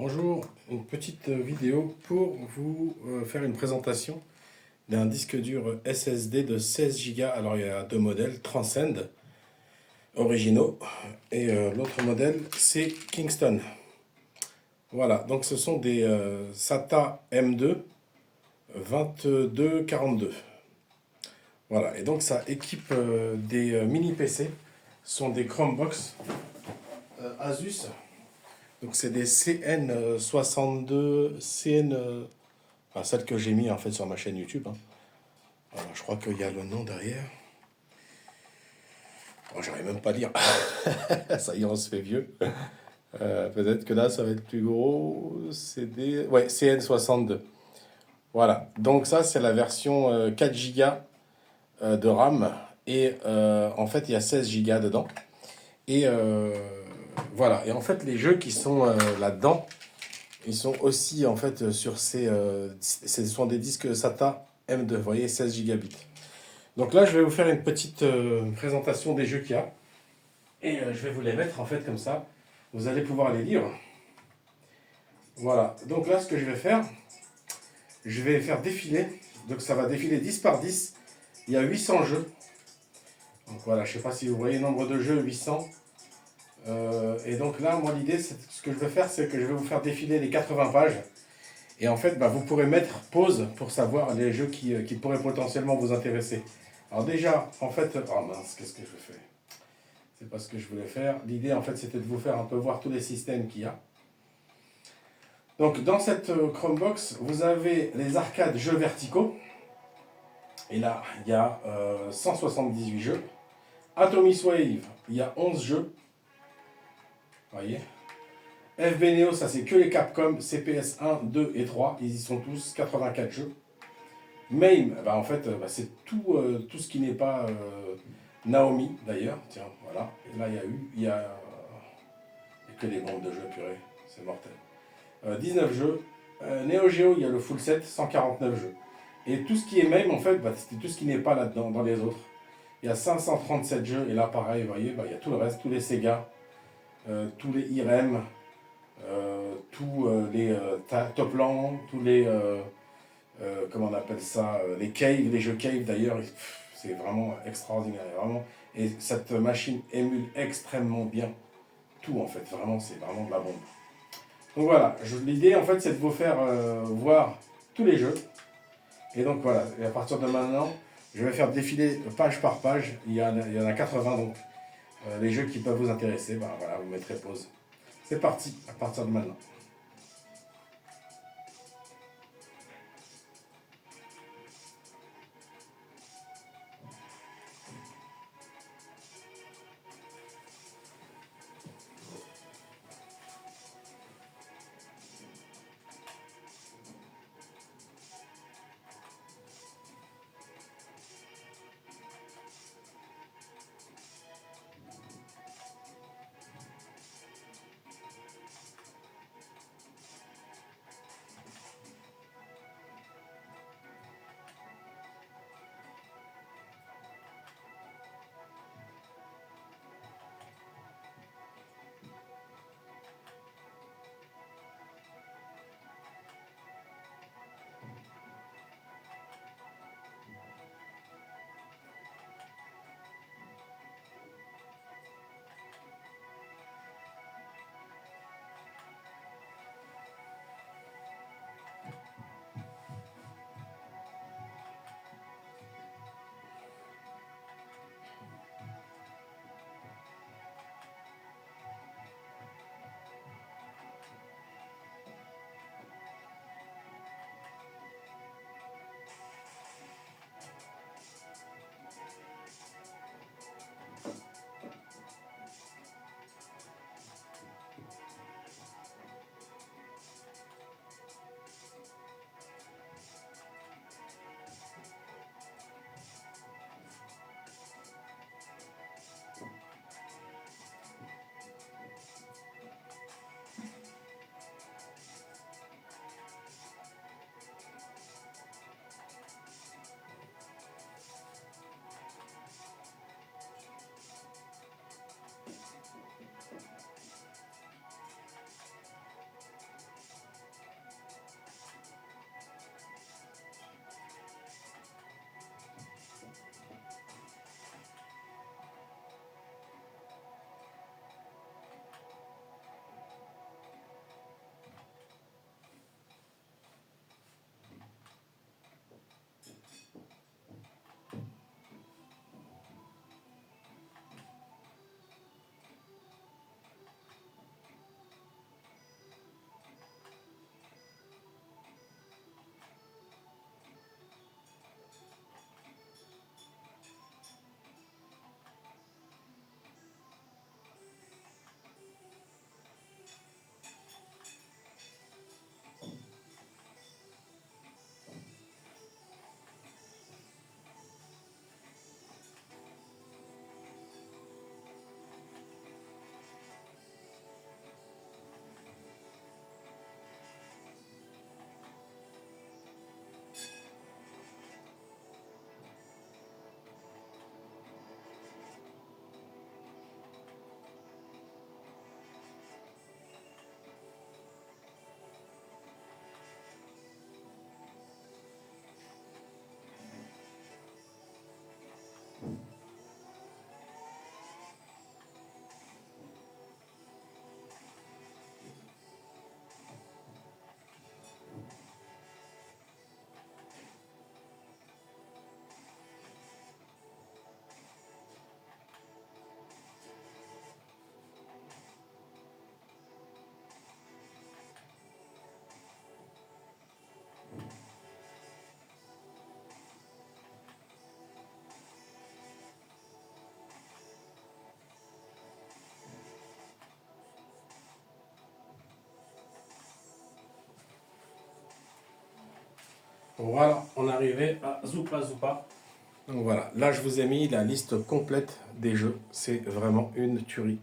Bonjour, une petite vidéo pour vous faire une présentation d'un disque dur SSD de 16 Go. Alors il y a deux modèles, Transcend originaux et l'autre modèle c'est Kingston. Voilà, donc ce sont des SATA M2 2242. Voilà, et donc ça équipe des mini PC, ce sont des Chromebox Asus. Donc c'est des CN62, enfin, celle que j'ai mis en fait sur ma chaîne YouTube, hein. Voilà, je crois qu'il y a le nom derrière. Oh, j'arrive même pas à lire. Ça y est, on se fait vieux. Peut-être que là, ça va être plus gros. C'est des... Ouais, CN62. Voilà. Donc ça, c'est la version 4 Go de RAM. Et en fait, il y a 16 Go dedans. Et voilà. Et en fait, les jeux qui sont là-dedans, ils sont aussi en fait sur ce sont des disques SATA M2. Vous voyez, 16 gigabits. Donc là, je vais vous faire une petite présentation des jeux qu'il y a. Et je vais vous les mettre en fait comme ça. Vous allez pouvoir les lire. Voilà. Donc là, ce que je vais faire, je vais faire défiler. Donc ça va défiler 10 par 10. Il y a 800 jeux. Donc voilà, je ne sais pas si vous voyez le nombre de jeux, 800. Et donc là, moi, l'idée, ce que je vais faire, c'est que je vais vous faire défiler les 80 pages. Et en fait, vous pourrez mettre pause pour savoir les jeux qui pourraient potentiellement vous intéresser. Alors déjà, en fait, oh mince, qu'est-ce que je fais? C'est pas ce que je voulais faire. L'idée, en fait, c'était de vous faire un peu voir tous les systèmes qu'il y a. Donc, dans cette Chromebox, vous avez les arcades jeux verticaux. Et là, il y a 178 jeux. Atomic Wave, il y a 11 jeux. Vous voyez. FB Neo, ça c'est que les Capcom, CPS 1, 2 et 3. Ils y sont tous, 84 jeux. MAME, en fait, c'est tout ce qui n'est pas Naomi, d'ailleurs. Tiens, voilà. Et là, il y a que des bombes de jeux, purée. C'est mortel. 19 jeux. Neo Geo, il y a le full set, 149 jeux. Et tout ce qui est MAME, en fait, c'est tout ce qui n'est pas là-dedans, dans les autres. Il y a 537 jeux, et là, pareil, vous voyez, il y a tout le reste, tous les Sega, tous les IREM, tous les Toplan, tous les... comment on appelle ça, les caves, les jeux cave d'ailleurs, c'est vraiment extraordinaire, vraiment. Et cette machine émule extrêmement bien tout en fait, vraiment, c'est vraiment de la bombe. Donc voilà, l'idée en fait c'est de vous faire voir tous les jeux. Et donc voilà, et à partir de maintenant, je vais faire défiler page par page, il y en a 80 donc. Les jeux qui peuvent vous intéresser, voilà, vous mettrez pause. C'est parti, à partir de maintenant. Voilà, on est arrivé à Zoupa Zoupa. Donc voilà, là je vous ai mis la liste complète des jeux. C'est vraiment une tuerie.